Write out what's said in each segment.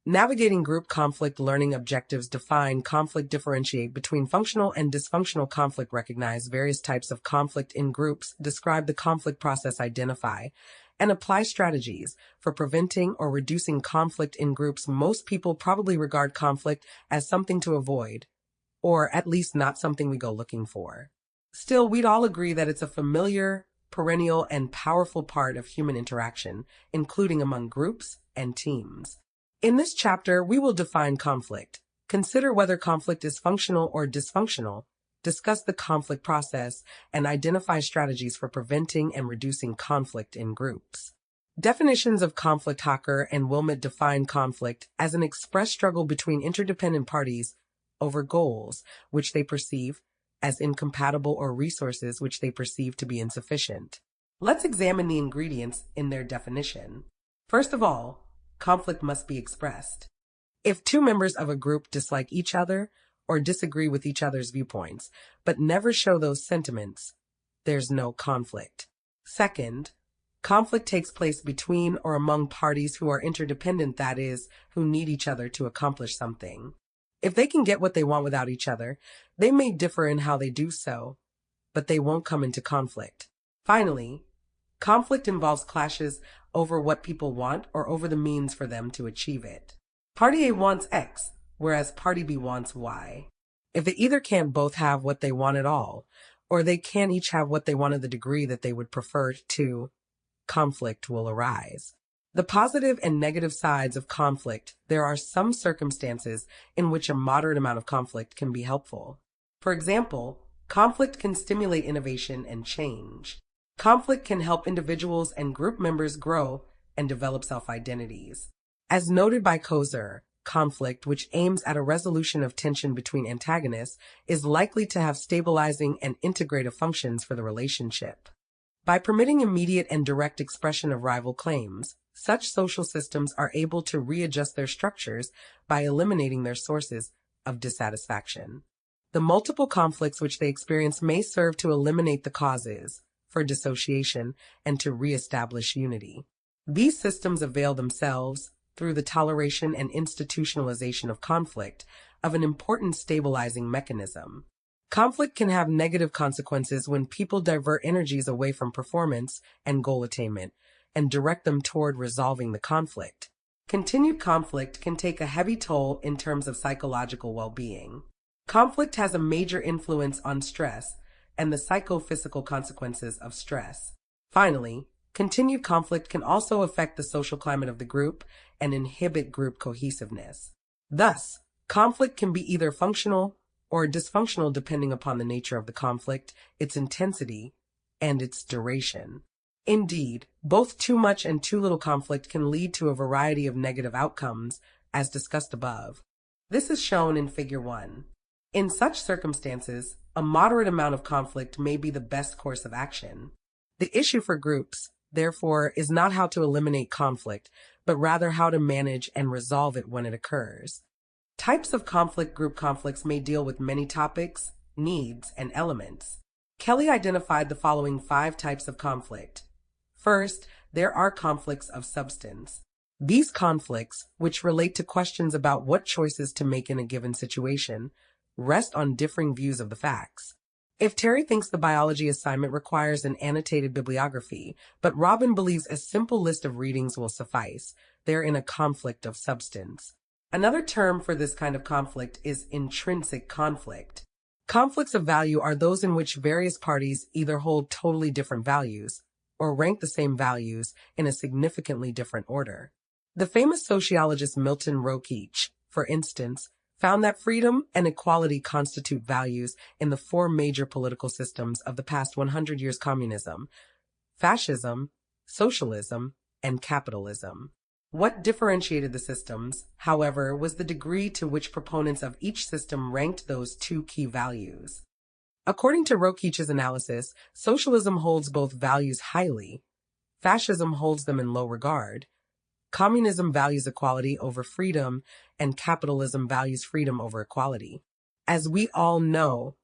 Navigating group conflict learning objectives define conflict, differentiate between functional and dysfunctional conflict, recognize various types of conflict in groups, describe the conflict process, identify and apply strategies for preventing or reducing conflict in groups. Most people probably regard conflict as something to avoid, or at least not something we go looking for. Still, we'd all agree that it's a familiar, perennial, and powerful part of human interaction, including among groups and teams. In this chapter, we will define conflict, consider whether conflict is functional or dysfunctional, discuss the conflict process, and identify strategies for preventing and reducing conflict in groups. Definitions of conflict. Hocker and Wilmot define conflict as an expressed struggle between interdependent parties over goals which they perceive as incompatible or resources which they perceive to be insufficient. Let's examine the ingredients in their definition. First of all, conflict must be expressed. If two members of a group dislike each other or disagree with each other's viewpoints, but never show those sentiments, there's no conflict. Second, conflict takes place between or among parties who are interdependent, that is, who need each other to accomplish something. If they can get what they want without each other, they may differ in how they do so, but they won't come into conflict. Finally, conflict involves clashes over what people want or over the means for them to achieve it. Party A wants X, whereas Party B wants Y. If they either can't both have what they want at all, or they can't each have what they want to the degree that they would prefer to, conflict will arise. The positive and negative sides of conflict. There are some circumstances in which a moderate amount of conflict can be helpful. For example, conflict can stimulate innovation and change. Conflict can help individuals and group members grow and develop self-identities. As noted by Kozer, conflict, which aims at a resolution of tension between antagonists, is likely to have stabilizing and integrative functions for the relationship. By permitting immediate and direct expression of rival claims, such social systems are able to readjust their structures by eliminating their sources of dissatisfaction. The multiple conflicts which they experience may serve to eliminate the causes for dissociation and to reestablish unity. These systems avail themselves, through the toleration and institutionalization of conflict, of an important stabilizing mechanism. Conflict can have negative consequences when people divert energies away from performance and goal attainment and direct them toward resolving the conflict. Continued conflict can take a heavy toll in terms of psychological well-being. Conflict has a major influence on stress and the psychophysical consequences of stress. Finally, continued conflict can also affect the social climate of the group and inhibit group cohesiveness. Thus, conflict can be either functional or dysfunctional depending upon the nature of the conflict, its intensity, and its duration. Indeed, both too much and too little conflict can lead to a variety of negative outcomes, as discussed above. This is shown in Figure 1. In such circumstances, a moderate amount of conflict may be the best course of action. The issue for groups, therefore, is not how to eliminate conflict, but rather how to manage and resolve it when it occurs. Types of conflict. Group conflicts may deal with many topics, needs, and elements. Kelly identified the following 5 types of conflict. First, there are conflicts of substance. These conflicts, which relate to questions about what choices to make in a given situation, rest on differing views of the facts. If Terry thinks the biology assignment requires an annotated bibliography, but Robin believes a simple list of readings will suffice, they're in a conflict of substance. Another term for this kind of conflict is intrinsic conflict. Conflicts of value are those in which various parties either hold totally different values or rank the same values in a significantly different order. The famous sociologist Milton Rokeach, for instance, found that freedom and equality constitute values in the 4 major political systems of the past 100 years: communism, fascism, socialism, and capitalism. What differentiated the systems, however, was the degree to which proponents of each system ranked those 2 key values. According to Rokeach's analysis, socialism holds both values highly, fascism holds them in low regard, communism values equality over freedom, and capitalism values freedom over equality. As we all know,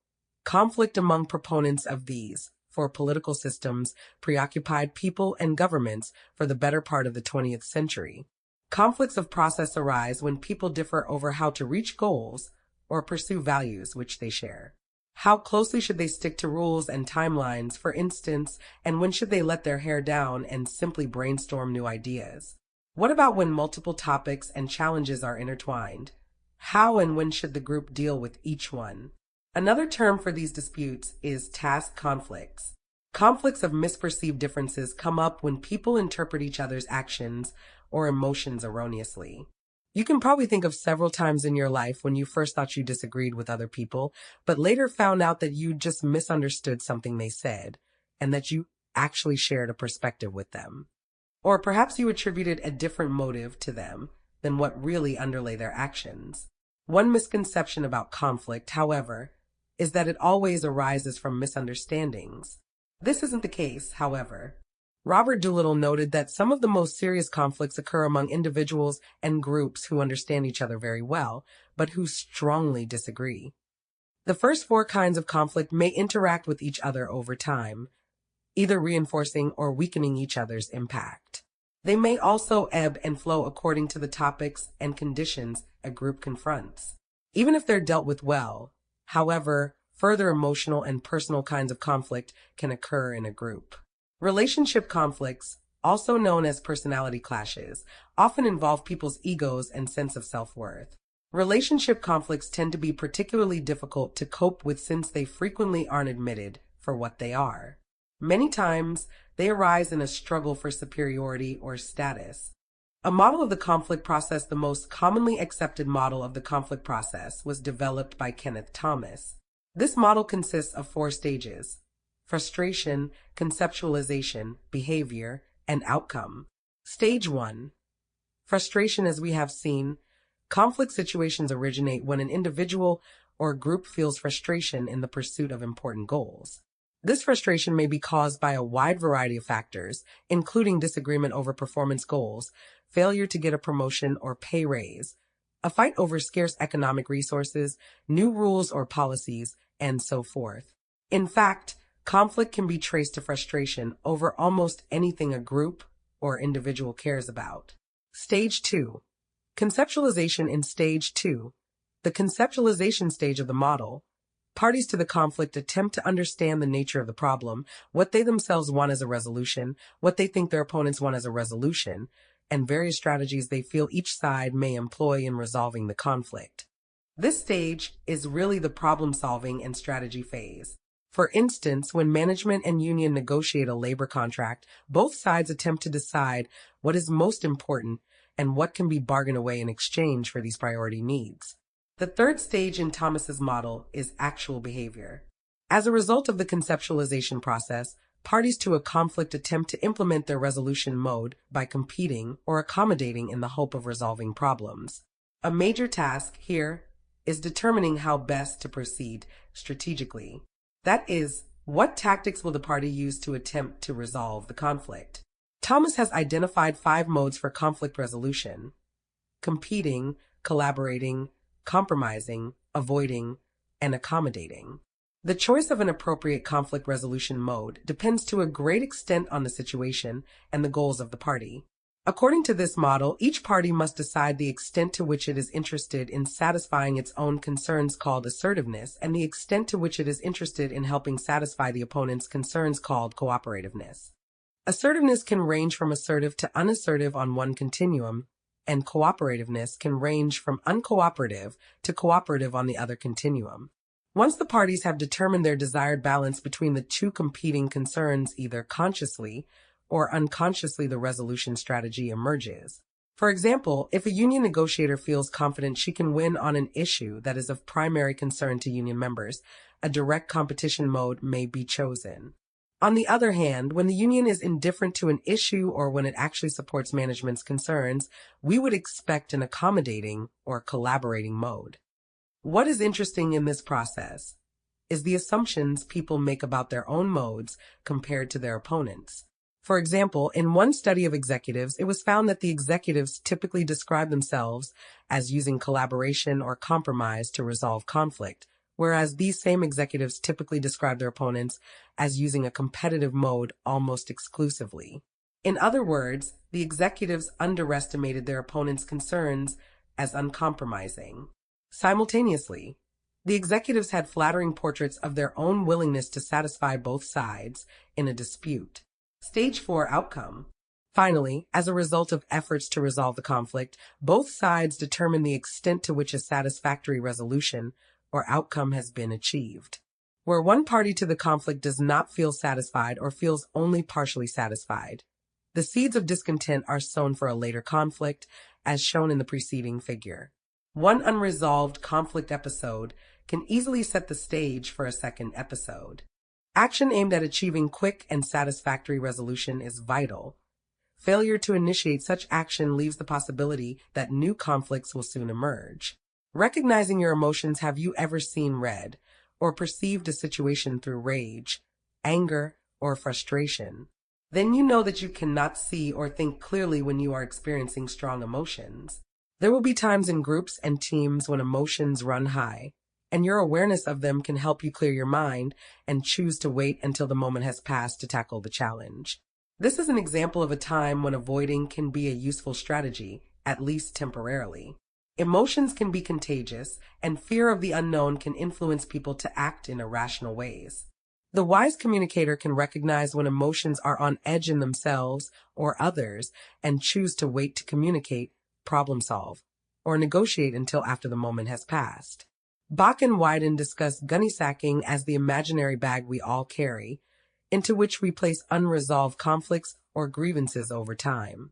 conflict among proponents of these 4 political systems preoccupied people and governments for the better part of the 20th century. Conflicts of process arise when people differ over how to reach goals or pursue values which they share. How closely should they stick to rules and timelines, for instance, and when should they let their hair down and simply brainstorm new ideas? What about when multiple topics and challenges are intertwined? How and when should the group deal with each one? Another term for these disputes is task conflicts. Conflicts of misperceived differences come up when people interpret each other's actions or emotions erroneously. You can probably think of several times in your life when you first thought you disagreed with other people, but later found out that you just misunderstood something they said, and that you actually shared a perspective with them. Or perhaps you attributed a different motive to them than what really underlay their actions. One misconception about conflict, however, is that it always arises from misunderstandings. This isn't the case, however. Robert Doolittle noted that some of the most serious conflicts occur among individuals and groups who understand each other very well, but who strongly disagree. The first four kinds of conflict may interact with each other over time, either reinforcing or weakening each other's impact. They may also ebb and flow according to the topics and conditions a group confronts. Even if they're dealt with well, however, further emotional and personal kinds of conflict can occur in a group. Relationship conflicts, also known as personality clashes, often involve people's egos and sense of self-worth. Relationship conflicts tend to be particularly difficult to cope with since they frequently aren't admitted for what they are. Many times, they arise in a struggle for superiority or status. A model of the conflict process, the most commonly accepted model of the conflict process, was developed by Kenneth Thomas. This model consists of 4 stages: frustration, conceptualization, behavior, and outcome. Stage 1. Frustration. As we have seen, conflict situations originate when an individual or group feels frustration in the pursuit of important goals. This frustration may be caused by a wide variety of factors, including disagreement over performance goals, failure to get a promotion or pay raise, a fight over scarce economic resources, new rules or policies, and so forth. In fact, conflict can be traced to frustration over almost anything a group or individual cares about. Stage 2. Conceptualization. In Stage 2, the conceptualization stage of the model, parties to the conflict attempt to understand the nature of the problem, what they themselves want as a resolution, what they think their opponents want as a resolution, and various strategies they feel each side may employ in resolving the conflict. This stage is really the problem-solving and strategy phase. For instance, when management and union negotiate a labor contract, both sides attempt to decide what is most important and what can be bargained away in exchange for these priority needs. The third stage in Thomas's model is actual behavior. As a result of the conceptualization process, parties to a conflict attempt to implement their resolution mode by competing or accommodating in the hope of resolving problems. A major task here is determining how best to proceed strategically. That is, what tactics will the party use to attempt to resolve the conflict? Thomas has identified 5 modes for conflict resolution: competing, collaborating, compromising, avoiding, and accommodating. The choice of an appropriate conflict resolution mode depends to a great extent on the situation and the goals of the party. According to this model, each party must decide the extent to which it is interested in satisfying its own concerns, called assertiveness, and the extent to which it is interested in helping satisfy the opponent's concerns, called cooperativeness. Assertiveness can range from assertive to unassertive on one continuum, and cooperativeness can range from uncooperative to cooperative on the other continuum. Once the parties have determined their desired balance between the 2 competing concerns, either consciously or unconsciously, the resolution strategy emerges. For example, if a union negotiator feels confident she can win on an issue that is of primary concern to union members, a direct competition mode may be chosen. On the other hand, when the union is indifferent to an issue or when it actually supports management's concerns, we would expect an accommodating or collaborating mode. What is interesting in this process is the assumptions people make about their own modes compared to their opponents. For example, in one study of executives, it was found that the executives typically describe themselves as using collaboration or compromise to resolve conflict, whereas these same executives typically describe their opponents as using a competitive mode almost exclusively. In other words, the executives underestimated their opponent's concerns as uncompromising. Simultaneously, the executives had flattering portraits of their own willingness to satisfy both sides in a dispute. Stage 4 outcome. Finally, as a result of efforts to resolve the conflict, both sides determine the extent to which a satisfactory resolution or outcome has been achieved. Where one party to the conflict does not feel satisfied or feels only partially satisfied, the seeds of discontent are sown for a later conflict, as shown in the preceding figure. One unresolved conflict episode can easily set the stage for a second episode. Action aimed at achieving quick and satisfactory resolution is vital. Failure to initiate such action leaves the possibility that new conflicts will soon emerge. Recognizing your emotions, have you ever seen red or perceived a situation through rage, anger, or frustration? Then you know that you cannot see or think clearly when you are experiencing strong emotions. There will be times in groups and teams when emotions run high, and your awareness of them can help you clear your mind and choose to wait until the moment has passed to tackle the challenge. This is an example of a time when avoiding can be a useful strategy, at least temporarily. Emotions can be contagious, and fear of the unknown can influence people to act in irrational ways. The wise communicator can recognize when emotions are on edge in themselves or others and choose to wait to communicate, problem solve, or negotiate until after the moment has passed. Bach and Wyden discuss gunny sacking as the imaginary bag we all carry, into which we place unresolved conflicts or grievances over time.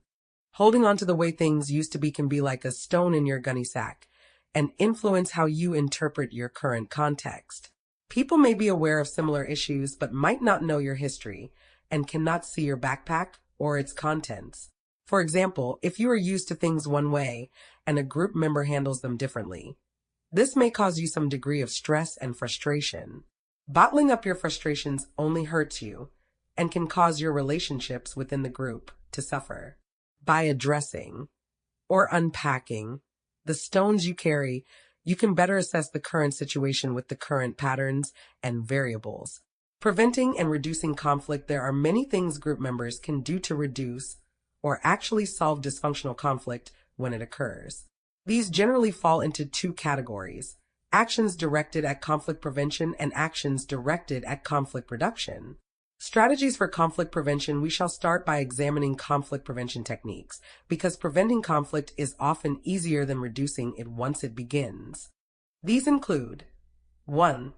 Holding on to the way things used to be can be like a stone in your gunny sack and influence how you interpret your current context. People may be aware of similar issues but might not know your history and cannot see your backpack or its contents. For example, if you are used to things one way and a group member handles them differently, this may cause you some degree of stress and frustration. Bottling up your frustrations only hurts you and can cause your relationships within the group to suffer. By addressing or unpacking the stones you carry, you can better assess the current situation with the current patterns and variables. Preventing and reducing conflict. There are many things group members can do to reduce or actually solve dysfunctional conflict when it occurs. These generally fall into two categories: actions directed at conflict prevention and actions directed at conflict reduction. Strategies for conflict prevention. We shall start by examining conflict prevention techniques, because preventing conflict is often easier than reducing it once it begins. These include: 1.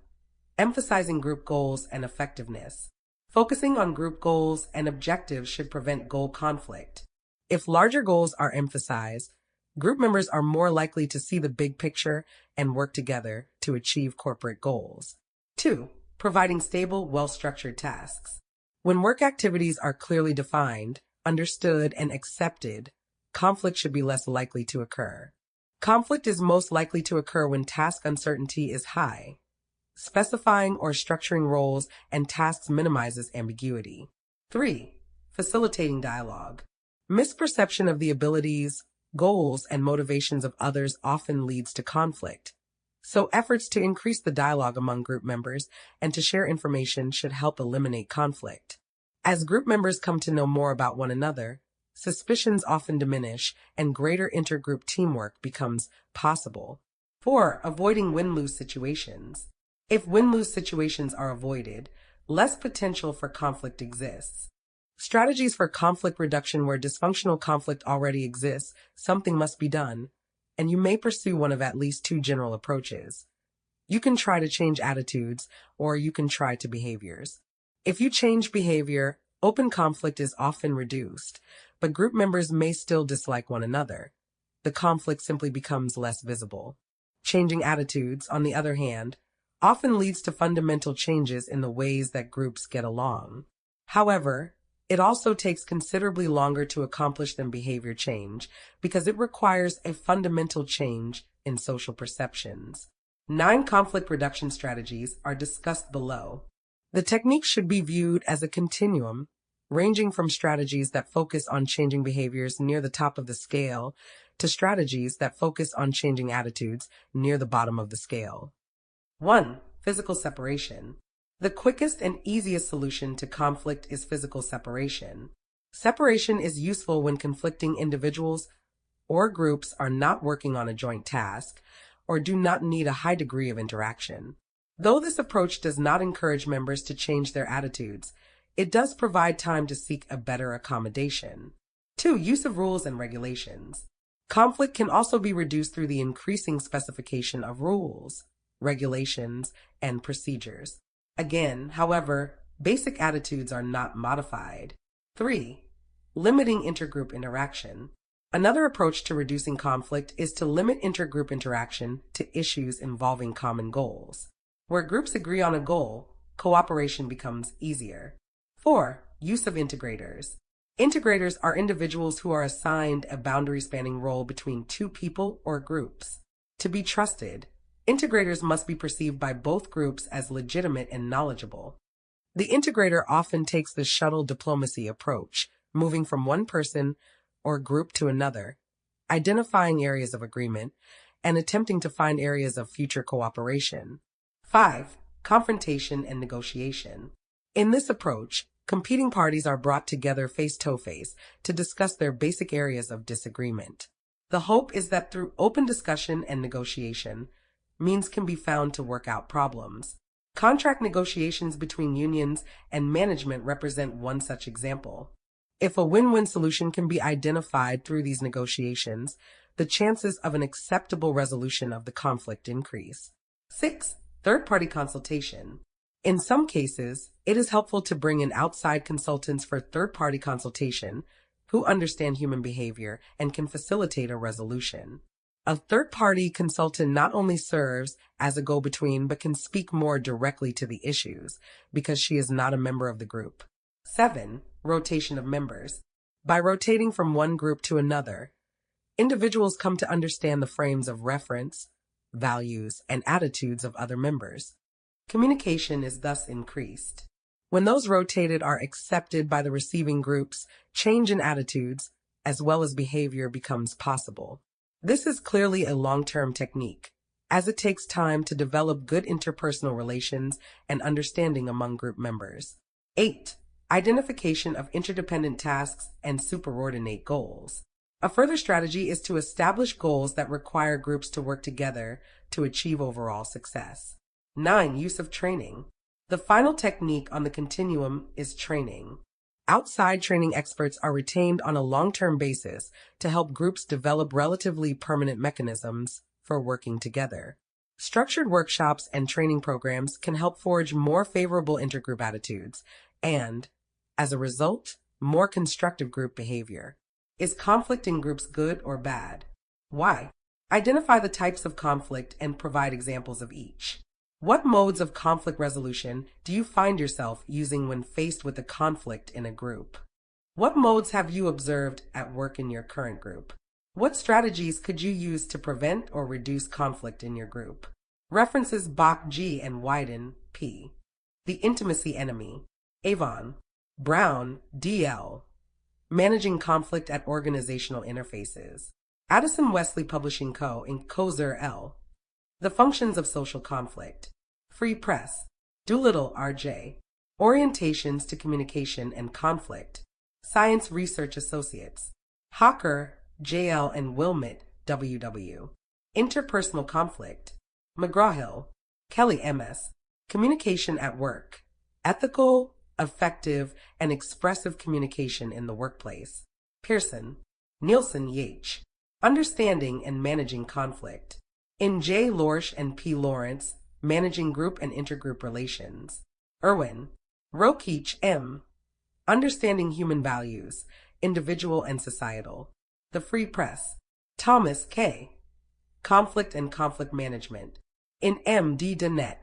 Emphasizing group goals and effectiveness. Focusing on group goals and objectives should prevent goal conflict. If larger goals are emphasized, group members are more likely to see the big picture and work together to achieve corporate goals. 2. Providing stable, well-structured tasks. When work activities are clearly defined, understood, and accepted, conflict should be less likely to occur. Conflict is most likely to occur when task uncertainty is high. Specifying or structuring roles and tasks minimizes ambiguity. 3. Facilitating dialogue. Misperception of the abilities, goals, and motivations of others often leads to conflict. So efforts to increase the dialogue among group members and to share information should help eliminate conflict. As group members come to know more about one another, suspicions often diminish and greater intergroup teamwork becomes possible. 4. Avoiding win-lose situations. If win-lose situations are avoided, less potential for conflict exists. Strategies for conflict reduction. Where dysfunctional conflict already exists, something must be done, and you may pursue one of at least two general approaches. You can try to change attitudes, or you can try to behaviors. If you change behavior, open conflict is often reduced, but group members may still dislike one another. The conflict simply becomes less visible. Changing attitudes, on the other hand, often leads to fundamental changes in the ways that groups get along. However, it also takes considerably longer to accomplish than behavior change because it requires a fundamental change in social perceptions. 9 conflict reduction strategies are discussed below. The techniques should be viewed as a continuum, ranging from strategies that focus on changing behaviors near the top of the scale to strategies that focus on changing attitudes near the bottom of the scale. 1. Physical separation. The quickest and easiest solution to conflict is physical separation. Separation is useful when conflicting individuals or groups are not working on a joint task or do not need a high degree of interaction. Though this approach does not encourage members to change their attitudes, it does provide time to seek a better accommodation. 2. Use of rules and regulations. Conflict can also be reduced through the increasing specification of rules, regulations, and procedures. Again, however, basic attitudes are not modified. 3. Limiting intergroup interaction. Another approach to reducing conflict is to limit intergroup interaction to issues involving common goals. Where groups agree on a goal, cooperation becomes easier. 4. Use of integrators. Integrators are individuals who are assigned a boundary-spanning role between two people or groups. To be trusted, integrators must be perceived by both groups as legitimate and knowledgeable. The integrator often takes the shuttle diplomacy approach, moving from one person or group to another, identifying areas of agreement, and attempting to find areas of future cooperation. 5. Confrontation and negotiation. In this approach, competing parties are brought together face-to-face to discuss their basic areas of disagreement. The hope is that through open discussion and negotiation, means can be found to work out problems. Contract negotiations between unions and management represent one such example. If a win-win solution can be identified through these negotiations, the chances of an acceptable resolution of the conflict increase. 6. Third-party consultation. In some cases, it is helpful to bring in outside consultants for third-party consultation who understand human behavior and can facilitate a resolution. A third-party consultant not only serves as a go-between but can speak more directly to the issues because she is not a member of the group. 7. Rotation of members. By rotating from one group to another, individuals come to understand the frames of reference, values, and attitudes of other members. Communication is thus increased. When those rotated are accepted by the receiving groups, change in attitudes as well as behavior becomes possible. This is clearly a long-term technique, as it takes time to develop good interpersonal relations and understanding among group members. 8. Identification of interdependent tasks and superordinate goals. A further strategy is to establish goals that require groups to work together to achieve overall success. 9. Use of training. The final technique on the continuum is training. Outside training experts are retained on a long-term basis to help groups develop relatively permanent mechanisms for working together. Structured workshops and training programs can help forge more favorable intergroup attitudes and, as a result, more constructive group behavior. Is conflict in groups good or bad? Why? Identify the types of conflict and provide examples of each. What modes of conflict resolution do you find yourself using when faced with a conflict in a group? What modes have you observed at work in your current group? What strategies could you use to prevent or reduce conflict in your group? References Bach G. and Wyden P. The Intimacy Enemy. Avon. Brown D.L. Managing Conflict at Organizational Interfaces. Addison Wesley Publishing Co. and Kozer L. The Functions of Social Conflict. Free Press. Doolittle R.J. Orientations to Communication and Conflict. Science Research Associates. Hawker J.L. and Wilmot W.W. Interpersonal Conflict. McGraw-Hill. Kelly M.S. Communication at Work. Ethical, Effective, and Expressive Communication in the Workplace. Pearson. Nielsen H. Understanding and Managing Conflict. In J. Lorsch and P. Lawrence, Managing Group and Intergroup Relations. Irwin. Rokeach M. Understanding Human Values, Individual and Societal. The Free Press. Thomas K. Conflict and Conflict Management. In M. D. Dennett,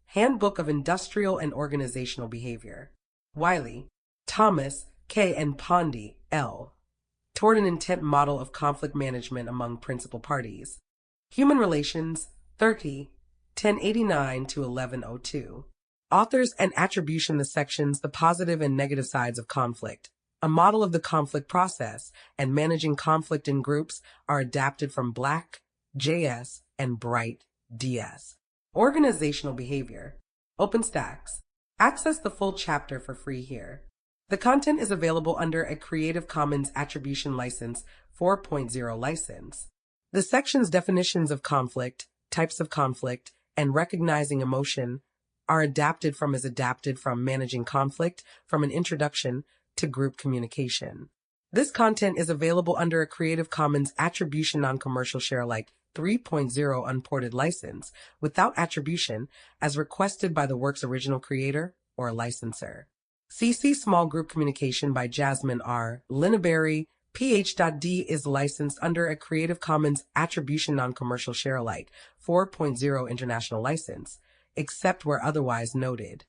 Handbook of Industrial and Organizational Behavior. Wiley. Thomas K. and Pondy L. Toward an Intent Model of Conflict Management Among Principal Parties. Human Relations, 30, 1089 to 1102. Authors and attribution the sections The Positive and Negative Sides of Conflict, a model of the conflict process, and managing conflict in groups are adapted from Black, J.S., and Bright, D.S. Organizational Behavior. OpenStax. Access the full chapter for free here. The content is available under a Creative Commons Attribution License 4.0 license. The section's definitions of conflict, types of conflict, and recognizing emotion are adapted from Managing Conflict from an introduction to group communication. This content is available under a Creative Commons Attribution Non-Commercial Share-alike 3.0 unported license without attribution as requested by the work's original creator or licensor. CC Small Group Communication by Jasmine R. Linnaberry, Ph.D. is licensed under a Creative Commons Attribution Non-Commercial Share-alike 4.0 international license, except where otherwise noted.